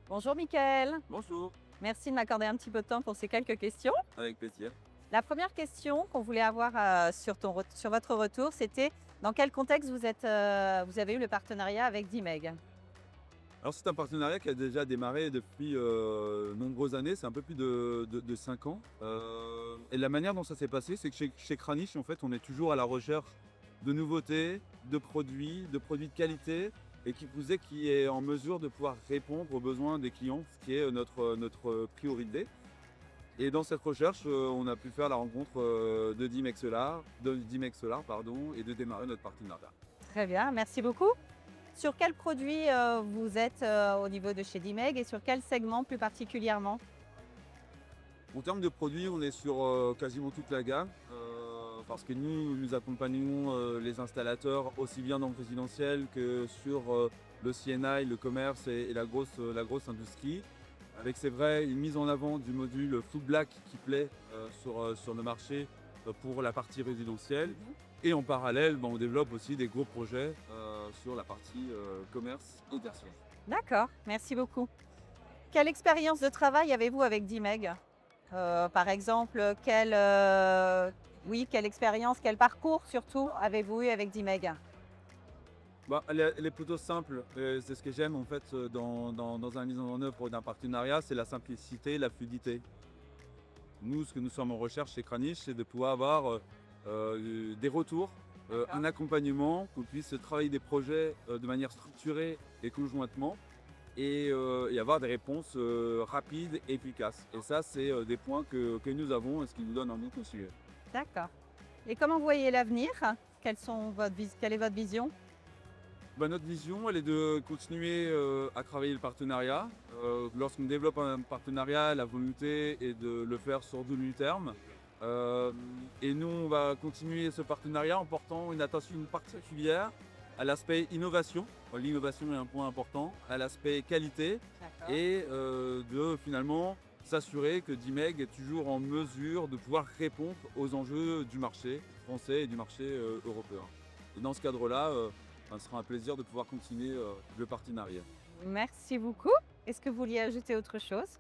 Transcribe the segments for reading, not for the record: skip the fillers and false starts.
Bonjour Mickaël, Bonjour, merci de m'accorder un petit peu de temps pour ces quelques questions. avec plaisir. La première question qu'on voulait avoir sur votre retour, c'était dans quel contexte vous avez eu le partenariat avec Dimeg? Alors c'est un partenariat qui a déjà démarré depuis nombreuses années, c'est un peu plus de 5 ans. Et la manière dont ça s'est passé, c'est que chez Kranich, en fait, on est toujours à la recherche de nouveautés, de produits de qualité, et qui plus est, qui est en mesure de pouvoir répondre aux besoins des clients, ce qui est notre priorité. Et dans cette recherche, on a pu faire la rencontre de Dimeg Solar, pardon, et de démarrer notre partenariat. Très bien, merci beaucoup. Sur quel produit vous êtes au niveau de chez Dimeg et sur quel segment plus particulièrement? En termes de produits, on est sur quasiment toute la gamme, parce que nous accompagnons les installateurs aussi bien dans le résidentiel que sur le CNI, le commerce et la grosse industrie. Avec, c'est vrai, une mise en avant du module Full Black qui plaît sur le marché pour la partie résidentielle. Et en parallèle, on développe aussi des gros projets sur la partie commerce et tertiaire. D'accord, merci beaucoup. Quelle expérience de travail avez-vous avec Dimeg? Par exemple, quelle expérience, quel parcours surtout avez-vous eu avec Dimeg? Elle est plutôt simple. C'est ce que j'aime en fait dans un mise en œuvre d'un partenariat, c'est la simplicité, la fluidité. Nous, ce que nous sommes en recherche chez Kranich, c'est de pouvoir avoir des retours, un accompagnement, qu'on puisse travailler des projets de manière structurée et conjointement, et avoir des réponses rapides et efficaces. Et ça, c'est des points que nous avons et ce qui nous donne envie de continuer. D'accord. Et comment vous voyez l'avenir? Quelle est votre vision? Notre vision, elle est de continuer à travailler le partenariat. Lorsqu'on développe un partenariat, la volonté est de le faire sur du long terme. Et nous, on va continuer ce partenariat en portant une attention particulière à l'aspect innovation. L'innovation est un point important, à l'aspect qualité, D'accord. et de finalement s'assurer que Dimeg est toujours en mesure de pouvoir répondre aux enjeux du marché français et du marché européen. Et dans ce cadre-là, ce sera un plaisir de pouvoir continuer le partenariat. Merci beaucoup. Est-ce que vous vouliez ajouter autre chose?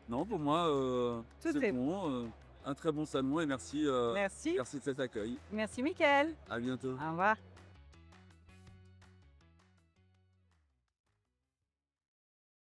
Non, pour moi, Tout c'est est bon. Un très bon salon et merci, Merci. merci de cet accueil. Merci Mickaël. À bientôt. Au revoir.